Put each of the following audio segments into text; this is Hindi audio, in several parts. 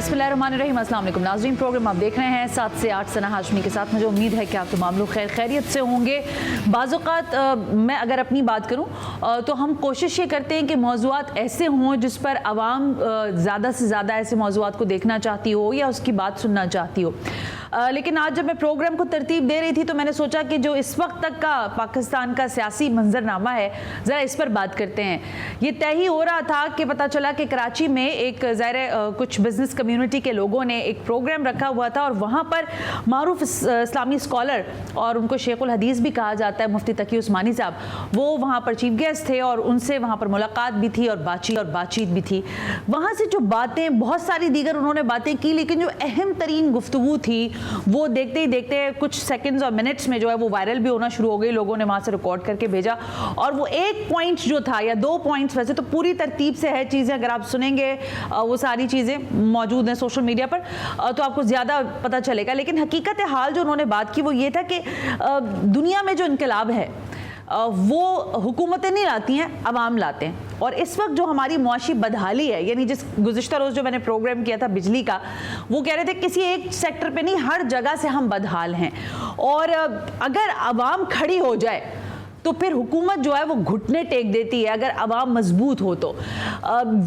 बिस्मिल्लाहिर्रहमानिर्रहीम। अस्सलाम वालेकुम नाज़रीन, प्रोग्राम आप देख रहे हैं 7 से 8 सना हाशमी के साथ। मुझे उम्मीद है कि आप तमाम लोग खैरियत से होंगे। बाज़-औक़ात मैं अगर अपनी बात करूं तो हम कोशिश ये करते हैं कि मौज़ूआत ऐसे हों जिस पर आवाम ज़्यादा से ज़्यादा ऐसे मौज़ूआत को देखना चाहती हो या उसकी बात सुनना चाहती हो। लेकिन आज जब मैं प्रोग्राम को तरतीब दे रही थी तो मैंने सोचा कि जो इस वक्त तक का पाकिस्तान का सियासी मंजरनामा है, ज़रा इस पर बात करते हैं। ये तय ही हो रहा था कि पता चला कि कराची में एक कुछ बिजनेस कम्युनिटी के लोगों ने एक प्रोग्राम रखा हुआ था और वहाँ पर मारूफ इस्लामी स्कॉलर, और उनको शेखुल हदीस भी कहा जाता है, मुफ्ती तकी उस्मानी साहब, वो वहाँ पर चीफ गेस्ट थे और उनसे वहाँ पर मुलाकात भी थी और बातचीत भी थी। वहाँ से जो बातें, बहुत सारी दीगर उन्होंने बातें की, लेकिन जो अहम तरीन गुफ्तगू थी वो देखते ही देखते कुछ सेकंड्स और मिनट्स में जो है वो वायरल भी होना शुरू हो गई। लोगों ने वहाँ से रिकॉर्ड करके भेजा और वो एक पॉइंट जो था, या 2 पॉइंट्स, वैसे तो पूरी तरतीब से है चीज़ें, अगर आप सुनेंगे वो सारी चीज़ें मौजूद हैं सोशल मीडिया पर तो आपको ज़्यादा पता चलेगा। लेकिन हकीकत हाल जो उन्होंने बात की वो ये था कि दुनिया में जो इनकलाब है वो हुकूमतें नहीं लाती हैं, अवाम लाते हैं। और इस वक्त जो हमारी मुआशी बदहाली है, यानी जिस गुज़िश्ता रोज़ जो मैंने प्रोग्राम किया था बिजली का, वो कह रहे थे किसी एक सेक्टर पे नहीं, हर जगह से हम बदहाल हैं। और अगर अवाम खड़ी हो जाए तो फिर हुकूमत जो है वो घुटने टेक देती है, अगर अवाम मजबूत हो तो।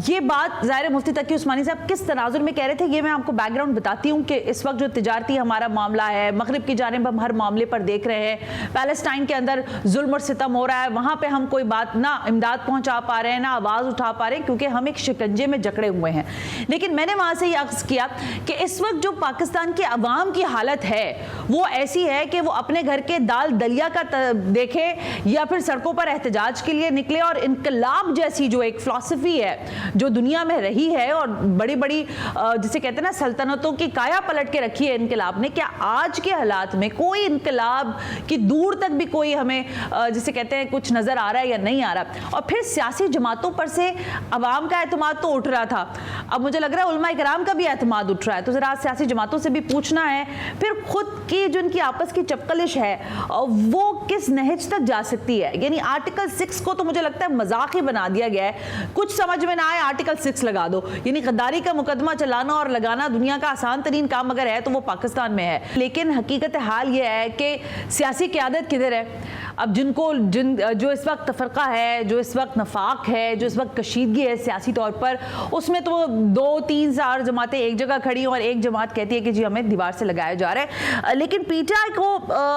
ये बात ज़ाहिर मुफ्ती तकी उस्मानी साहब किस तनाजुर में कह रहे थे, ये मैं आपको बैकग्राउंड बताती हूँ कि इस वक्त जो तिजारती हमारा मामला है, मगरिब की जानिब हम हर मामले पर देख रहे हैं, पैलेस्टाइन के अंदर जुल्म और सितम हो रहा है, वहाँ पर हम कोई बात ना इमदाद पहुँचा पा रहे हैं, ना आवाज़ उठा पा रहे हैं, क्योंकि हम एक शिकंजे में जकड़े हुए हैं। लेकिन मैंने वहाँ से ये अर्ज़ किया कि इस वक्त जो पाकिस्तान की अवाम की हालत है वो ऐसी है कि वो अपने घर के दाल दलिया का देखे या फिर सड़कों पर एहतजाज के लिए निकले। और इनकलाब जैसी जो एक फिलॉसफी है जो दुनिया में रही है और बड़ी बड़ी जिसे कहते हैं ना सल्तनतों की काया पलट के रखी है इनकलाब ने, क्या आज के हालात में कोई इनकलाब की दूर तक भी कोई हमें जिसे कहते हैं कुछ नजर आ रहा है या नहीं आ रहा? और फिर सियासी जमातों पर से अवाम का एतमाद तो उठ रहा था, अब मुझे लग रहा है उलमा इकराम का भी एतमाद उठ रहा है। तो जरा सियासी जमातों से भी पूछना है फिर खुद की जो इनकी आपस की चपकलिश है वो किस नहज तक जा सकती है। यानी आर्टिकल 6 को तो मुझे लगता है मजाक ही बना दिया गया है, कुछ समझ में ना आए आर्टिकल 6 लगा दो। यानी गद्दारी का मुकदमा चलाना और लगाना दुनिया का आसान तरीन काम अगर है तो वो पाकिस्तान में है। लेकिन हकीकत हाल ये है कि सियासी क़यादत किधर है? अब जो इस वक्त तफरका है, जो इस वक्त नफाक है, जो इस वक्त कशीदगी है सियासी तौर पर, उसमें तो 2-3 जमातें एक जगह खड़ी और एक जमात कहती है कि जी हमें दीवार से लगाया जा रहा है। लेकिन पीटीआई को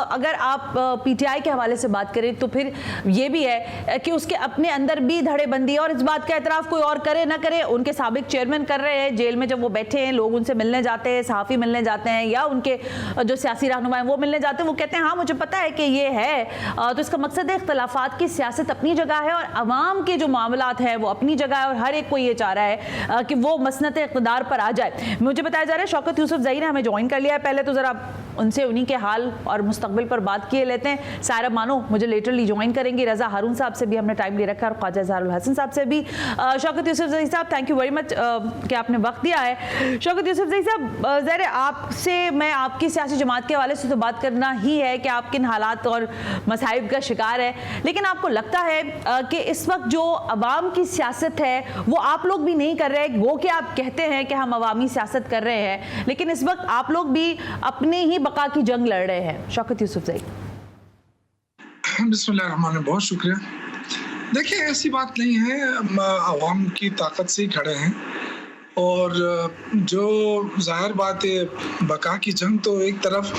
अगर आप पीटीआई के हवाले से बात करें तो फिर ये भी है कि उसके अपने अंदर भी धड़ेबंदी, और इस बात का एतराफ़ कोई और करे ना करे, उनके साबिक चेयरमैन कर रहे हैं। जेल में जब वो बैठे हैं, लोग उनसे मिलने जाते हैं, सहाफ़ी मिलने जाते हैं या उनके जो सियासी रहनुमा हैं वो मिलने जाते हैं, वो कहते हैं हाँ मुझे पता है कि ये है। तो इसका मकसद है इख्तलाफात की सियासत अपनी जगह है और अवाम के जो मामलात हैं वो अपनी जगह है, और हर एक को ये चाह रहा है कि वो मसनत इक़्तिदार पर आ जाए। मुझे बताया जा रहा है शौकत यूसुफ ज़ई ने हमें ज्वाइन कर लिया है। पहले तो ज़रा उनसे उन्हीं के हाल और मुस्तकबिल पर बात किए लेते हैं। सायरा मानो मुझे लेटरली ज्वाइन करेंगे, रज़ा हारून साहब से भी हमने टाइम ले रखा है और ख्वाजा इज़हारुल हसन साहब से भी। शौकत यूसुफ ज़ई साहब, थैंक यू वेरी मच कि आपने वक्त दिया है। शौकत यूसुफ ज़ई साहब, ज़रा आपसे मैं आपकी सियासी जमात के हवाले से तो बात करना ही है कि आप किन हालात और मसाइब का शिकार है, लेकिन आपको लगता है कि इस वक्त जो अवाम की सियासत है वो आप लोग भी नहीं कर रहे? वो कि आप कहते हैं कि हम अवामी सियासत कर रहे हैं, लेकिन इस वक्त आप लोग भी अपने ही बका की जंग लड़ रहे हैं। शौकत यूसुफ ज़ई। बिस्मिल्लाहिर्रहमानिर्रहीम, बहुत शुक्रिया। देखिए ऐसी बात नहीं है, अवाम की ताकत से ही खड़े हैं और जो जाहिर बात है बका की जंग, तो एक तरफ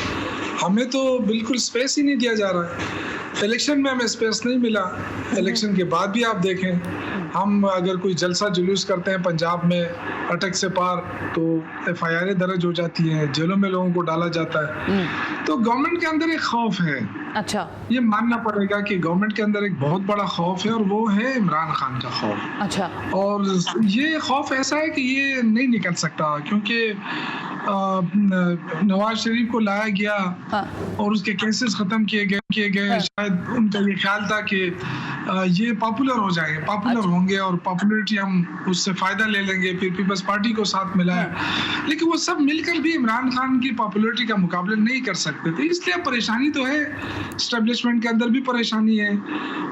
हमें तो बिल्कुल स्पेस ही नहीं दिया जा रहा है। इलेक्शन में हमें स्पेस नहीं मिला, इलेक्शन के बाद भी आप देखें हम अगर कोई जलसा जुलूस करते हैं पंजाब में अटक से पार तो FIR दर्ज हो जाती है, जेलों में लोगों को डाला जाता है। तो गवर्नमेंट के अंदर एक खौफ है। अच्छा, ये मानना पड़ेगा कि गवर्नमेंट के अंदर एक बहुत बड़ा खौफ है और वो है इमरान खान का खौफ। अच्छा, और ये खौफ ऐसा है कि ये नहीं निकल सकता, क्योंकि नवाज शरीफ को लाया गया और उसके केसेस खत्म किए गए शायद उनका ये ख्याल था कि ये पॉपुलर हो जाएंगे, पॉपुलर होंगे और पॉपुलैरिटी हम उससे फायदा ले लेंगे, फिर पीपल्स पार्टी को साथ मिलाया। लेकिन वो सब मिलकर भी इमरान खान की पॉपुलैरिटी का मुकाबला नहीं कर सकते थे, इसलिए परेशानी तो है, एस्टेब्लिशमेंट के अंदर भी परेशानी है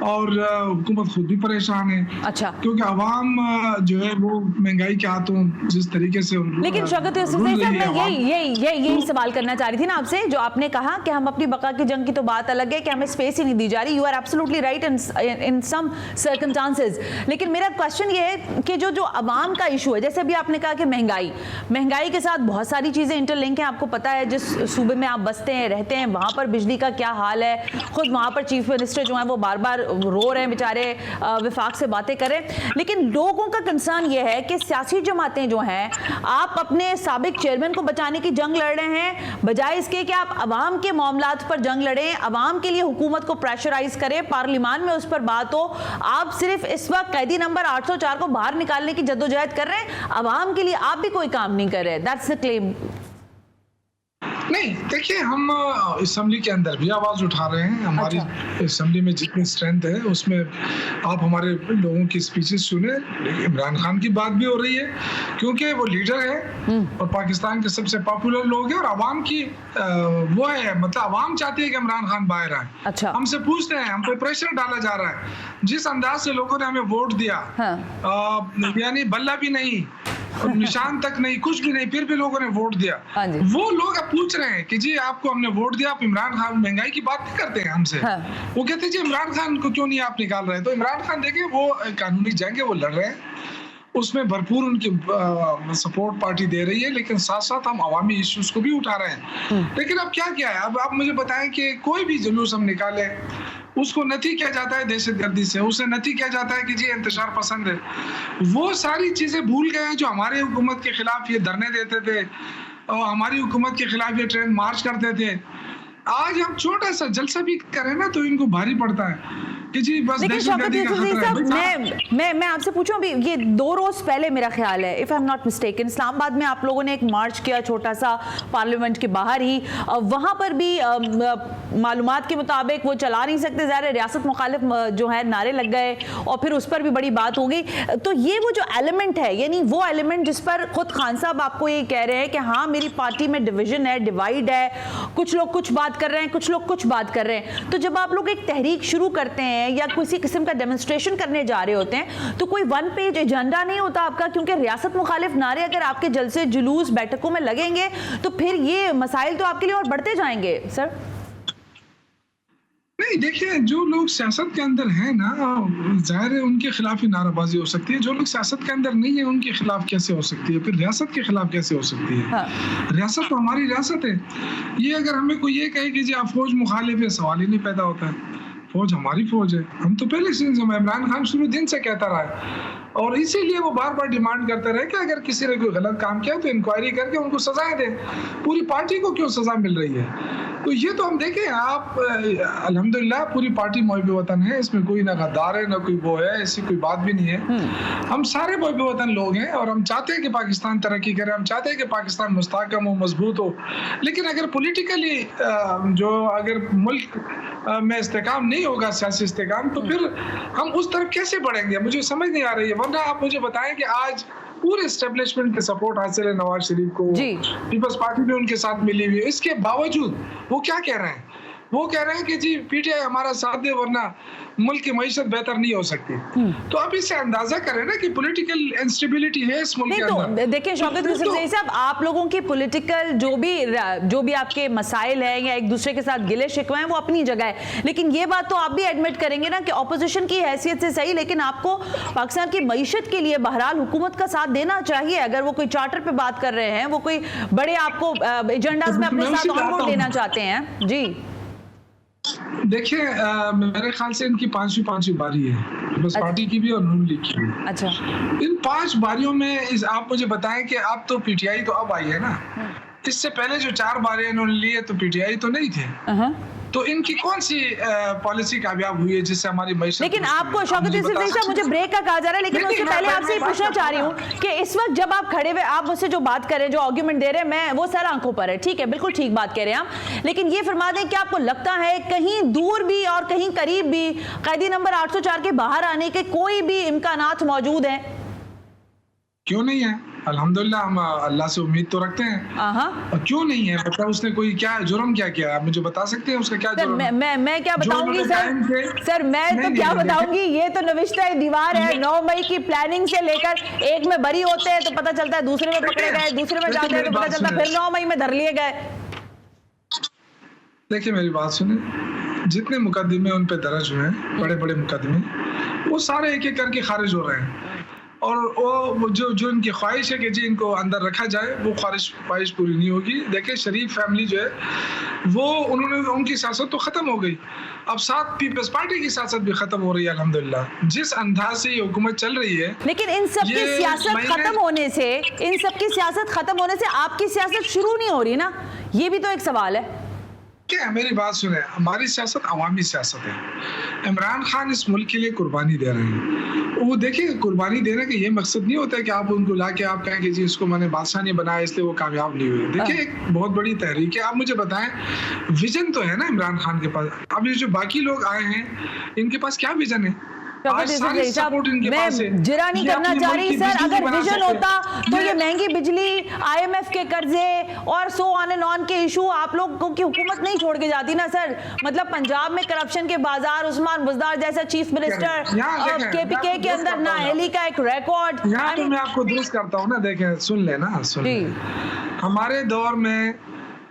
और हुकूमत खुद भी परेशान है। अच्छा, क्योंकि अवाम जो है वो महंगाई के हाथों जिस तरीके से, लेकिन शौकत यूसुफ भाई साहब, मैं यही सवाल करना चाह रही थी ना आपसे, जो आपने कहा कि हम अपनी बका की जंग की तो बात अलग है कि हमें स्पेस ही नहीं दी जा रही। You are absolutely right in some circumstances, लेकिन मेरा क्वेश्चन ये है कि जो अवाम का इशू है, जैसे अभी आपने कहा कि महंगाई के साथ बहुत सारी चीजें इंटरलिंक हैं। आपको पता है जिस सूबे में आप बसते हैं, रहते हैं, वहां पर बिजली का क्या हाल है, खुद वहां पर चीफ मिनिस्टर जो है वो बार बार रो रहे हैं बेचारे, विफाक से बातें करें। लेकिन लोगों का कंसर्न ये है कि सियासी जमातें जो हैं, आप अपने साबिक चेयरमैन को बचाने की जंग लड़ रहे हैं, बजाय इसके कि आप अवाम के मामलात पर जंग लड़ें, अवाम के लिए हुकूमत को प्रेशराइज करें, पार्लियामान में उस पर बात हो। आप सिर्फ इस वक्त कैदी नंबर 804 को बाहर निकालने की जद्दोजहद कर रहे हैं, अवाम के लिए आप भी कोई काम नहीं कर रहे। That's the claim. नहीं, देखिए हम असेंबली के अंदर भी आवाज उठा रहे हैं। हमारी असेंबली में जितनी स्ट्रेंथ है उसमें आप हमारे लोगों की स्पीचेस सुने, इमरान खान की बात भी हो रही है क्योंकि वो लीडर है और पाकिस्तान के सबसे पॉपुलर लोग हैं और अवाम की वो है, मतलब अवाम चाहती है कि इमरान खान बाहर आए। अच्छा, हमसे पूछते हैं, हम पे प्रेशर डाला जा रहा है। जिस अंदाज से लोगों ने हमें वोट दिया, यानी बल्ला भी नहीं और निशान तक नहीं, कुछ भी नहीं, फिर भी लोगों ने वोट दिया। वो लोग अब पूछ रहे हैं कि जी आपको हमने वोट दिया, आप इमरान खान महंगाई की बात नहीं करते हैं हमसे। वो कहते हैं जी इमरान खान को क्यों नहीं आप निकाल रहे? तो इमरान खान देखिए वो कानूनी जंग है, वो लड़ रहे हैं, उसमें भरपूर उनकी सपोर्ट पार्टी दे रही है, लेकिन साथ साथ हम अवामी इश्यूज को भी उठा रहे हैं। लेकिन अब क्या है, अब आप मुझे बताएं कि कोई भी जुलूस हम निकाले उसको नती किया जाता है दहशतगर्दी से, उसे नती किया जाता है कि जी इंतशार पसंद है। वो सारी चीजें भूल गए हैं जो हमारे हुकूमत के खिलाफ ये धरने देते थे और हमारी हुकूमत के खिलाफ ये ट्रेन मार्च करते थे। आज हम छोटा सा जलसा भी करें ना तो इनको भारी पड़ता है कि जी बस दहशतगर्दी का खतरा है। मैं आपसे पूछूं, अभी ये 2 रोज पहले मेरा ख्याल है, if I am not mistaken, Islamabad में आप लोगों ने एक मार्च किया छोटा सा पार्लियामेंट के बाहर ही। वहां पर भी मालूमात के मुताबिक वो चला नहीं सकते, ज़ाहिर रियासत मुखालिफ जो है नारे लग गए और फिर उस पर भी बड़ी बात हो गई। तो ये वो जो एलिमेंट है, यानी वो एलिमेंट जिस पर खुद खान साहब आपको ये कह रहे हैं कि हाँ मेरी पार्टी में डिविजन है, डिवाइड है, कुछ लोग कुछ बात कर रहे हैं, कुछ लोग कुछ बात कर रहे हैं। तो जब आप लोग एक तहरीक शुरू करते हैं या किसी किस्म का डेमोन्स्ट्रेशन करने जा रहे होते हैं तो कोई 1 पेज एजेंडा नहीं होता आपका, क्योंकि रियासत मुखालिफ नारे अगर आपके जलसे जुलूस बैठकों में लगेंगे तो फिर ये मसाइल तो आपके लिए और बढ़ते जाएंगे। सर नहीं, देखिए जो लोग सियासत के अंदर हैं ना, जाहिर है उनके खिलाफ ही नाराबाजी हो सकती है। जो लोग सियासत के अंदर नहीं है उनके खिलाफ कैसे हो सकती है, फिर रियासत के खिलाफ कैसे हो सकती है? रियासत तो हमारी रियासत है। ये अगर हमें कोई ये कहे कि जी आप फौज मुखालिफ है, सवाल ही नहीं पैदा होता है। फौज हमारी फौज है, हम तो पहले से इमरान खान शुरू दिन से कहता रहा है और इसीलिए वो बार बार डिमांड करते रहे कि अगर किसी ने कोई गलत काम किया तो इंक्वायरी करके उनको सजाएं दें। पूरी पार्टी को क्यों सजा मिल रही है? तो ये तो हम देखें, आप अल्हम्दुलिल्लाह पूरी पार्टी मुहिब वतन है, इसमें कोई ना गद्दार है ना कोई वो है, ऐसी कोई बात भी नहीं है। हम सारे मुहिब वतन लोग हैं और हम चाहते हैं कि पाकिस्तान तरक्की करे, हम चाहते हैं कि पाकिस्तान मुस्तहकम हो, मजबूत हो। लेकिन अगर पॉलिटिकली जो अगर मुल्क में इस्तेकाम नहीं होगा, सियासी इस्तेकाम, तो फिर हम उस तरफ कैसे बढ़ेंगे? मुझे समझ नहीं आ रही है। वरना आप मुझे बताएं कि आज पूरे एस्टेब्लिशमेंट के सपोर्ट हासिल है नवाज शरीफ को, पीपल्स पार्टी भी उनके साथ मिली हुई है, इसके बावजूद वो क्या कह रहे हैं? वो कह रहे हैं कि जी पीटीआई हमारा साथ दे वरना मुल्क की मईशत बेहतर नहीं हो सकती। तो आप इससे अंदाजा करें ना कि पॉलिटिकल इंस्टेबिलिटी है इस मुल्क के अंदर। तो देखिए शौकत यूसुफ ज़ई साहब, आप लोगों की पॉलिटिकल जो भी आपके मसाइल हैं या एक दूसरे के साथ गिले शिकवे हैं वो अपनी जगह है, लेकिन ये बात तो आप भी एडमिट करेंगे ना कि ऑपोजिशन की हैसियत से सही, लेकिन आपको पाकिस्तान की मईशत के लिए बहरहाल हुकूमत का साथ देना चाहिए। अगर वो कोई चार्टर पे बात कर रहे हैं, वो कोई बड़े आपको एजेंडाज में अपने साथ ऑन बोर्ड लेना चाहते हैं। जी देखिए, मेरे ख्याल से इनकी पांचवी बारी है, बस पार्टी की भी और नून लीग की भी। अच्छा, इन 5 बारियों में आप मुझे बताएं कि आप तो पीटीआई तो अब आई है ना, इससे पहले जो 4 बारियां इन्होंने ली है तो पीटीआई तो नहीं थे। तो इनकी कौन सी पॉलिसी कामयाब हुई है जिससे हमारी मैशत। लेकिन आपको शौकत यूसुफ जैसा मुझे ब्रेक का कहा जा रहा है, लेकिन उससे पहले आपसे ये पूछना चाह रही हूँ कि इस वक्त जब आप खड़े हुए आप मुझसे जो बात कर रहे हैं, जो आर्ग्यूमेंट दे रहे हैं, मैं वो सर आंखों पर है, ठीक है, बिल्कुल ठीक बात कह रहे हैं आप, लेकिन ये फरमा दें कि आपको लगता है कहीं दूर भी और कहीं करीब भी कैदी नंबर 804 के बाहर आने के कोई भी इम्कानात मौजूद हैं? क्यों नहीं है, अल्हम्दुलिल्लाह हम अल्लाह से उम्मीद तो रखते हैं। और क्यों नहीं है, मतलब उसने कोई क्या जुर्म क्या किया, आप मुझे बता सकते हैं उसका क्या जुर्म? मैं क्या बताऊंगी सर, मैं तो क्या बताऊंगी, ये तो नविश्ता दीवार है। 9 मई की प्लानिंग से लेकर एक में बरी होते हैं तो पता चलता है दूसरे में पकड़े गए, दूसरे में जाते हैं तो पता चलता है फिर 9 मई में धर लिए गए। देखिए मेरी बात सुने, जितने मुकदमे उन पे दर्ज हुए हैं, बड़े बड़े मुकदमे, वो सारे एक एक करके खारिज हो रहे हैं। और वो जो इनकी ख्वाहिश है कि जी इनको अंदर रखा जाए, वो ख्वाहिश पूरी नहीं होगी। देखिए शरीफ फैमिली जो है वो उनकी सियासत तो ख़त्म हो गई, अब साथ पीपल्स पार्टी की सियासत भी ख़त्म हो रही है अल्हम्दुलिल्लाह, जिस अंदाज से ये हुकूमत चल रही है। लेकिन इन सब की सियासत खत्म होने से, इन सब की सियासत खत्म होने से आपकी सियासत शुरू नहीं हो रही ना, ये भी तो एक सवाल है। क्या मेरी बात सुने, हमारी सियासत अवामी सियासत है। इमरान खान इस मुल्क के लिए कुर्बानी दे रहे हैं। वो देखिए कुर्बानी देने का ये मकसद नहीं होता है कि आप उनको लाके आप कहें कि जी इसको मैंने बादशाह नहीं बनाया इसलिए वो कामयाब नहीं हुए। देखिए एक बहुत बड़ी तहरीक है। आप मुझे बताएं, विजन तो है ना इमरान खान के पास। अब ये जो बाकी लोग आए हैं इनके पास क्या विजन है? मैं जिरा नहीं करना चाह रही सर, अगर विजन होता तो ये महंगी बिजली, IMF के कर्जे और सो ऑन एंड ऑन के इशू आप लोगों की हुकूमत नहीं छोड़ के जाती ना सर। मतलब पंजाब में करप्शन के बाजार, उस्मान बुज़दार जैसा चीफ मिनिस्टर, KPK के अंदर नाअहली का एक रिकॉर्ड। मैं आपको दुरुस्त करता हूँ ना, देखें सुन लेना, सुन हमारे दौर में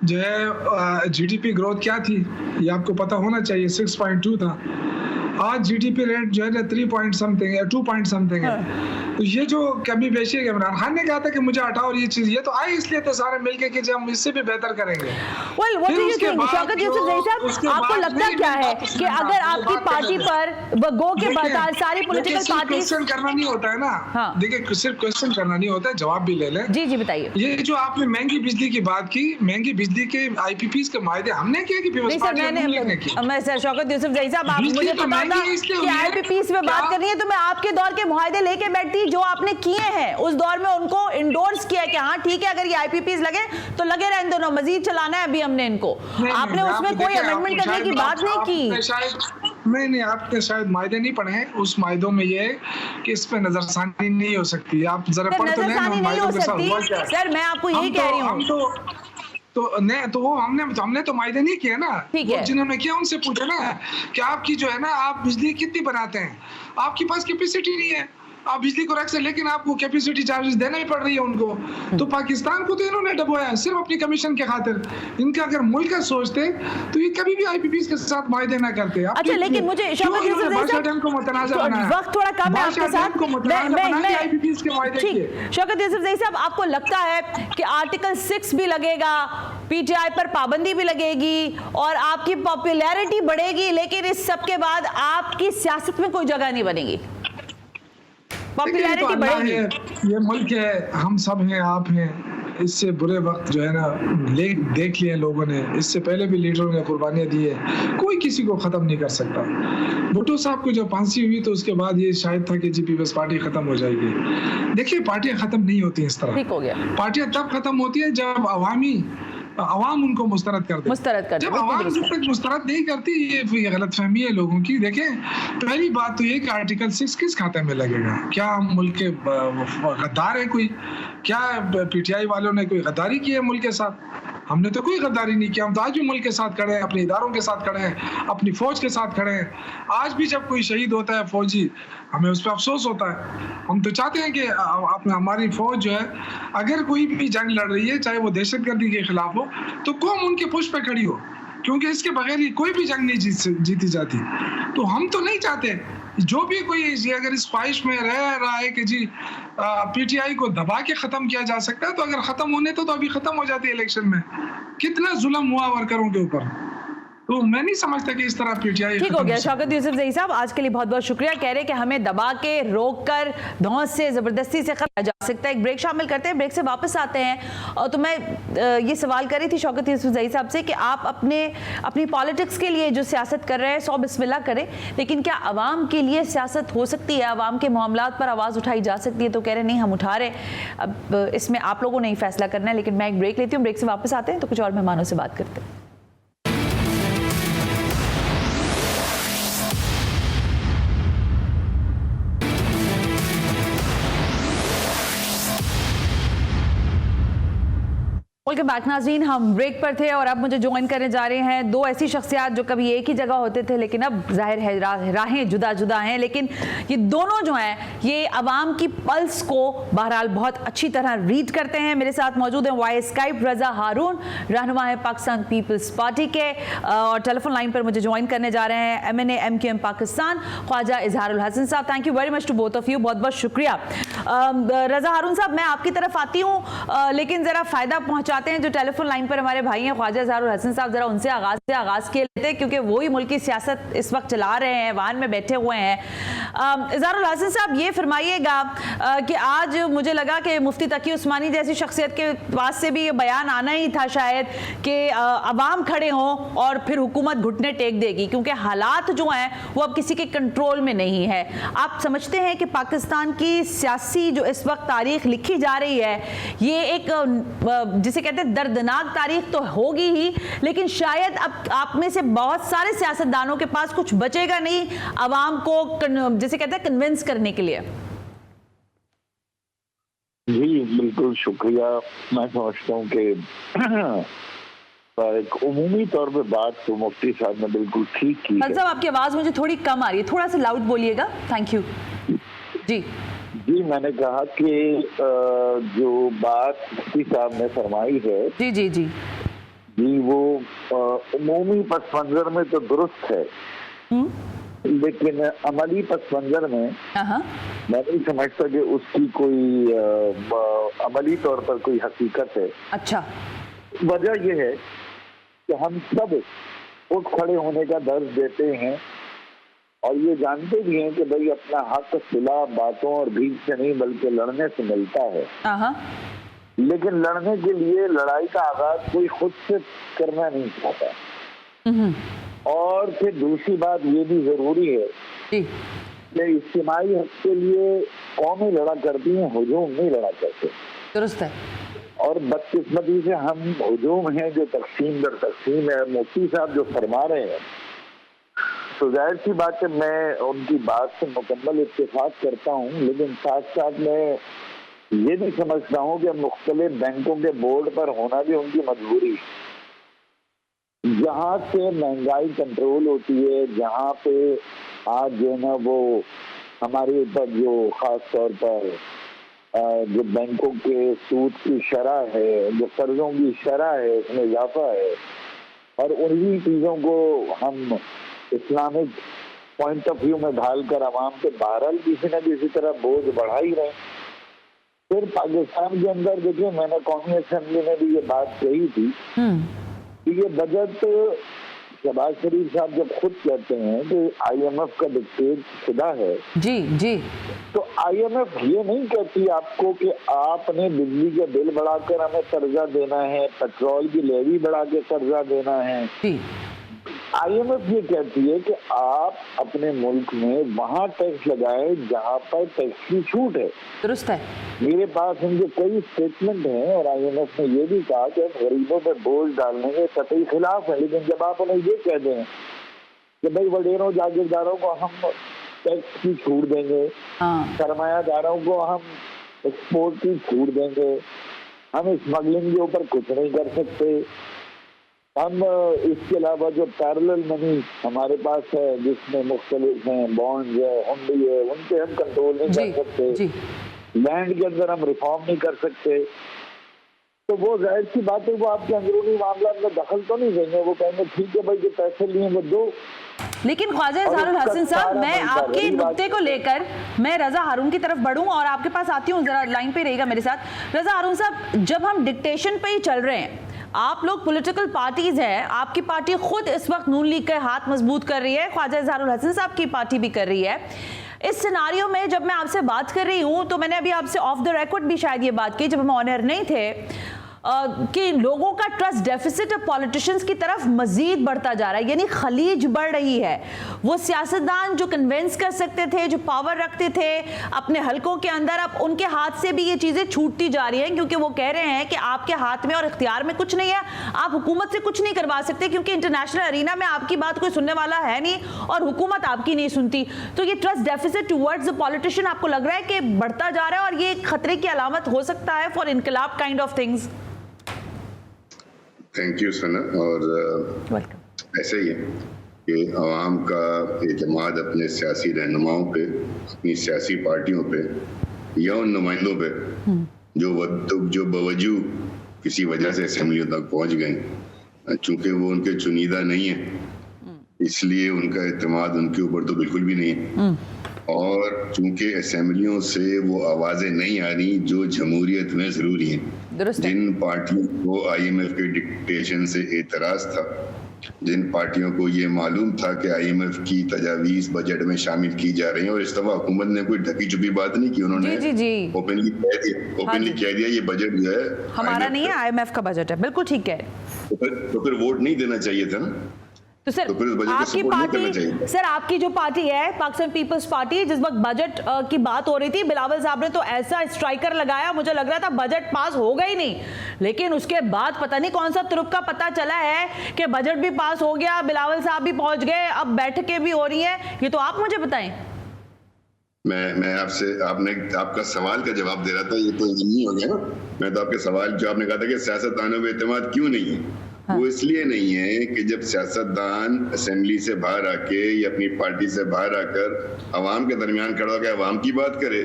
जो है GDP ग्रोथ क्या थी ये आपको पता होना चाहिए, 6.2 था। आज GDP रेट जो है ना 3 पॉइंट समथिंग है, 2 पॉइंट समथिंग है। तो ये जो कमी पेशी है, इमरान खान ने कहा था कि मुझे हटाओ और ये चीज, ये तो आए इसलिए थे सारे मिलके कि हम इससे भी बेहतर करेंगे। Well, what do you think? Shaukat Yusuf जैसा आपको लगता क्या है कि अगर आपकी पार्टी पर गो के बाद सारी पॉलिटिकल पार्टी क्वेश्चन करना नहीं होता है ना, देखिए सिर्फ क्वेश्चन करना नहीं होता है, जवाब भी ले लें। जी बताइए। ये जो आपने महंगी बिजली की बात की, महंगी बिजली के IPPs के मायदे हमने किया कि मैं सर शौकत यूसुफ जैसा आप मुझे पता था कि IPPs में बात करनी है तो मैं आपके दौर के मुआहदे लेके बैठती जो आपने किए हैं उस दौर में, उनको इंडोर्स किया कि हाँ ठीक है अगर ये IPPs लगे तो लगे रहने दो ना, मजीद चलाना है अभी हमने इनको। आपने उसमें कोई अमेंडमेंट करने की बात नहीं की। नहीं, आपने शायद मायदे नहीं पढ़े हैं। उस मायदों में ये कि इस पे नजरसानी नहीं हो सकती। आप जरा पढ़ तो लें। नहीं हो सकती सर, मैं आपको यही कह रही हूँ। तो वो हमने तो मायदे नहीं किए ना, जिन्होंने किया उनसे पूछा ना कि आपकी जो है ना, आप बिजली कितनी बनाते हैं, आपके पास कैपेसिटी नहीं है, आप बिजली को रख सकते, लेकिन आपको कैपेसिटी चार्जेस देना ही पड़ रही है उनको। तो पाकिस्तान को तो इन्होंने डबोया सिर्फ अपनी कमीशन के खातिर। इनका अगर मुल्क का सोचते तो ये कभी भी IPPs के साथ मायदे ना करते। अच्छा, लेकिन मुझे वक्त थोड़ा कम है आपके साथ। शौकत यूसुफ जैसा साहब, आपको लगता है कि आर्टिकल 6 भी लगेगा, PTI पर पाबंदी भी लगेगी और आपकी पॉपुलैरिटी बढ़ेगी, लेकिन इस सब के बाद आपकी सियासत में कोई जगह नहीं बनेगी, पॉपुलैरिटी बढ़ेगी? ये मुल्क है, हम सब हैं, आप हैं। इससे बुरे वक्त जो है ना देख लिए लोगों ने, इससे पहले भी लीडरों ने कुर्बानियां दी है, कोई किसी को खत्म नहीं कर सकता। भुट्टो साहब को जब फांसी हुई तो उसके बाद ये शायद था कि पीपल्स पार्टी खत्म हो जाएगी। देखिए पार्टियां खत्म नहीं होती इस तरह, ठीक हो गया। पार्टियां तब खत्म होती है जब अवाम उनको मुस्तरद कर दे। जब अवाम जब तक मुस्तरद नहीं करती, ये गलतफहमी है लोगों की। देखें पहली बात तो ये कि आर्टिकल 6 किस खाते में लगेगा? क्या हम मुल्क के गद्दार है कोई? क्या PTI वालों ने कोई गद्दारी की है मुल्क के साथ? हमने तो कोई गद्दारी नहीं किया। हम तो आज भी मुल्क के साथ खड़े हैं, अपने इदारों के साथ खड़े हैं, अपनी फौज के साथ खड़े हैं। आज भी जब कोई शहीद होता है फौजी, हमें उस पर अफसोस होता है। हम तो चाहते हैं कि हमारी फौज जो है, अगर कोई भी जंग लड़ रही है, चाहे वो दहशतगर्दी के खिलाफ हो, तो कौम उनके पुश पे खड़ी हो, क्योंकि इसके बगैर कोई भी जंग नहीं जीती जाती। तो हम तो नहीं चाहते जो भी कोई अगर इस ख्वाहिश में रह रहा है कि जी PTI को दबा के खत्म किया जा सकता है, तो अगर खत्म होने तो अभी खत्म हो जाती है। इलेक्शन में कितना जुल्म हुआ वर्करों के ऊपर, तो मैं नहीं समझता कि इस तरह पीटीआई ठीक हो गया। शौकत यूसुफजई साहब, आज के लिए बहुत बहुत शुक्रिया। कह रहे कि हमें दबा के, रोक कर, धौंस से, जबरदस्ती से खत्म जा सकता है। एक ब्रेक शामिल करते हैं, ब्रेक से वापस आते हैं। तो मैं ये सवाल कर रही थी शौकत यूसुफजई साहब से कि आप अपनी पॉलिटिक्स के लिए जो सियासत कर रहे हैं 100 बिस्मिल्लाह करें, लेकिन क्या आवाम के लिए सियासत हो सकती है? आवाम के मामलात पर आवाज़ उठाई जा सकती है? तो कह रहे नहीं, हम उठा रहे। अब इसमें आप लोगों ने ही फैसला करना है। लेकिन मैं एक ब्रेक लेती हूँ, ब्रेक से वापस आते हैं तो कुछ और मेहमानों से बात करते हैं। वेलकम बैक नाज़रीन, हम ब्रेक पर थे और अब मुझे ज्वाइन करने जा रहे हैं दो ऐसी शख्सियात जो कभी एक ही जगह होते थे लेकिन अब जाहिर है राहें जुदा जुदा हैं, लेकिन ये दोनों जो हैं ये आवाम की पल्स को बहरहाल बहुत अच्छी तरह रीड करते हैं। मेरे साथ मौजूद हैं वाया स्काइप रज़ा हारून, रहनुमा है पाकिस्तान पीपल्स पार्टी के, और टेलीफोन लाइन पर मुझे ज्वाइन करने जा रहे हैं MNA MQM Pakistan Khwaja Izharul Hasan sahab. Thank you very much to both of you, बहुत बहुत शुक्रिया। रज़ा हारून साहब, मैं आपकी तरफ आती हूँ, लेकिन ज़रा फ़ायदा पहुँचाते हैं जो टेलीफोन लाइन पर हमारे भाई हैं ख्वाजा इजहारुल हसन साहब, जरा उनसे आगाज किए लेते हैं क्योंकि वही मुल्क की सियासत इस वक्त चला रहे हैं, वाहन में बैठे हुए हैं। इजहारुल हसन साहब, ये फरमाइएगा कि आज मुझे लगा कि मुफ्ती तकी उस्मानी जैसी शख्सियत के पास से भी ये बयान आना ही था शायद कि अवाम खड़े हों और फिर हुकूमत घुटने टेक देगी, क्योंकि हालात जो हैं वो अब किसी के कंट्रोल में नहीं है। आप समझते हैं कि पाकिस्तान की सियासी जो इस वक्त तारीख लिखी जा रही है ये एक जिसे कहते हैं दर्दनाक तारीख तो होगी ही, लेकिन शायद अब आप में से बहुत सारे सियासतदानों के पास कुछ बचेगा नहीं अवाम को जिसे कहते हैं कन्विंस करने के लिए? जी बिल्कुल शुक्रिया। मैं समझता हूँ कि एक उमूमी तौर पे बात तो मुफ्ती साहब ने बिल्कुल ठीक की है। साहब, आपकी आवाज मुझे थोड़ी कम आ रही है, थोड़ा सा लाउड बोलिएगा। Thank you. जी, मैंने कहा कि जो बात मुफ्ती साहब ने फरमाई है जी वो उमूमी पस मंजर में तो दुरुस्त है, लेकिन अमली पस मंजर में मैं नहीं समझता कि उसकी कोई अमली तौर पर कोई हकीकत है। अच्छा, वजह यह है कि हम सब उठ खड़े होने का दर्ज देते हैं और ये जानते भी हैं कि भाई अपना हक सिला बातों और भीख से नहीं बल्कि लड़ने से मिलता है। लेकिन लड़ने के लिए लड़ाई का आगाज कोई खुद से करना नहीं चाहता। और फिर दूसरी बात ये भी जरूरी है कि इज्तिमाई हक के लिए कौमें लड़ा करती हैं, हुजूम नहीं लड़ा करते। दुरुस्त है। और बदकिस्मती से हम हुजूम हैं जो तकसीम दर तकसीम है। मुफ्ती साहब जो फरमा रहे हैं तो जाहिर सी बात है मैं उनकी बात से मुकम्मल इत्तेफाक करता हूँ, लेकिन साथ साथ मैं ये भी समझता हूँ कि मुख्तलिफ बैंकों के बोर्ड पर होना भी उनकी मजबूरी है। जहाँ से महंगाई कंट्रोल होती है, जहाँ पे आज जो है ना वो हमारे ऊपर जो खास तौर पर जो बैंकों के सूद की शरह है, जो कर्जों की शरह है, उसमें इजाफा है, और उन्हीं चीज़ों को हम इस्लामिक पॉइंट ऑफ व्यू में ढालकर अवाम के बहरहाल किसी न किसी तरह बोझ बढ़ा ही रहे। फिर पाकिस्तान के अंदर देखिए, मैंने कौमी असेंबली में भी ये बात कही थी कि ये बजट शहबाज शरीफ साहब जब खुद कहते हैं कि IMF का डिक्टेट शुदा है, जी तो IMF ये नहीं कहती आपको कि आपने बिजली के बिल बढ़ाकर हमें कर्जा देना है, पेट्रोल की लेवी बढ़ा के कर्जा देना है। IMF ये कहती है कि आप अपने मुल्क में वहाँ टैक्स लगाएं जहाँ पर टैक्स की छूट है। दुरुस्त है। मेरे पास इनके कई स्टेटमेंट हैं और IMF ने ये भी कहा कि गरीबों पे बोझ डालने के कतई खिलाफ है, लेकिन जब आप उन्हें ये कह दें कि भाई वडेरों जागीरदारों को हम टैक्स की छूट देंगे, सरमायादारों को हम एक्सपोर्ट की छूट देंगे, हम स्मगलिंग के ऊपर कुछ नहीं कर सकते, हम इसके अलावा जो पैरेलल मनी हमारे पास है जिसमें मुख्तलिफ हैं, बॉन्ड्स है, हुंडी है, उन पे हम कंट्रोल नहीं कर सकते, लैंड के अंदर हम रिफॉर्म नहीं कर सकते, तो वो जाहिर सी बात है वो आपके अंदरूनी मामला में दखल तो नहीं देंगे। वो कहेंगे ठीक है भाई जो पैसे लिए वो दो। लेकिन ख्वाजा इजहारुल हसन साहब, मैं आपके नुक्ते को लेकर मैं रज़ा हारून की तरफ बढ़ूं और आपके पास आती हूँ, जरा लाइन पे रहेगा मेरे साथ। रज़ा हारून साहब, जब हम डिक्टेशन पे ही चल रहे हैं, आप लोग पॉलिटिकल पार्टीज हैं, आपकी पार्टी खुद इस वक्त नून लीग का हाथ मजबूत कर रही है, ख्वाजा इजहारुल हसन साहब की पार्टी भी कर रही है। इस सिनारियो में जब मैं आपसे बात कर रही हूं तो मैंने अभी आपसे ऑफ द रिकॉर्ड भी शायद ये बात की जब हम ऑन एयर नहीं थे कि लोगों का ट्रस्ट डेफिसिट अब पॉलिटिशियंस की तरफ मजीद बढ़ता जा रहा है, यानी खलीज बढ़ रही है। वो सियासतदान जो कन्विंस कर सकते थे, जो पावर रखते थे अपने हलकों के अंदर, अब उनके हाथ से भी ये चीज़ें छूटती जा रही हैं, क्योंकि वो कह रहे हैं कि आपके हाथ में और इख्तियार में कुछ नहीं है, आप हुकूमत से कुछ नहीं करवा सकते, क्योंकि इंटरनेशनल अरीना में आपकी बात कोई सुनने वाला है नहीं और हुकूमत आपकी नहीं सुनती। तो ये trust deficit towards the politician आपको लग रहा है कि बढ़ता जा रहा है और ये खतरे की अलामत हो सकता है for inquilab kind of things? Thank you Sana. और ऐसा ही है कि आवाम का एतमाद अपने सियासी रहनुमाओं पे, अपनी सियासी पार्टियों पे या उन नुमाइंदों पे जो बवजू किसी वजह से असेंबलियों तक पहुंच गए, चूंकि वो उनके चुनीदा नहीं है इसलिए उनका एतमाद उनके ऊपर तो बिल्कुल भी नहीं है। और चूंकि असेंबलियों से वो आवाजें नहीं आ रही जो जमहूरियत में जरूरी हैं, जिन पार्टियों को IMF के डिक्टेशन से एतराज था, जिन पार्टियों को ये मालूम था कि IMF की तजावीज बजट में शामिल की जा रही हैं, और इस दफा हुकूमत ने कोई ढकी छुपी बात नहीं की, उन्होंने ओपनली कह दिया ये बजट जो है हमारा नहीं है, IMF का बजट है। बिल्कुल ठीक है। तो फिर वोट नहीं देना चाहिए था ना। तो सर आपकी पार्टी, सर आपकी जो पार्टी है पाकिस्तान पीपल्स पार्टी, जिस वक्त बजट की बात हो रही थी बिलावल साहब ने तो ऐसा स्ट्राइकर लगाया, मुझे लग रहा था बजट पास होगा ही नहीं, लेकिन उसके बाद पता नहीं कौन सा तुरुप का पता चला है कि बजट भी पास हो गया, बिलावल साहब भी पहुंच गए, अब बैठकें भी हो रही हैं। ये तो आप मुझे बताएं। मैं आपका सवाल का जवाब दे रहा था, ये तो नहीं हो गया ना। मैं तो आपके सवाल जो आपने कहा था कि सियासतदानों में एतमाद क्यों नहीं है, हाँ। वो इसलिए नहीं है कि जब सियासतदान असेंबली से बाहर आके या अपनी पार्टी से बाहर आकर अवाम के दरमियान खड़ा होकर अवाम की बात करे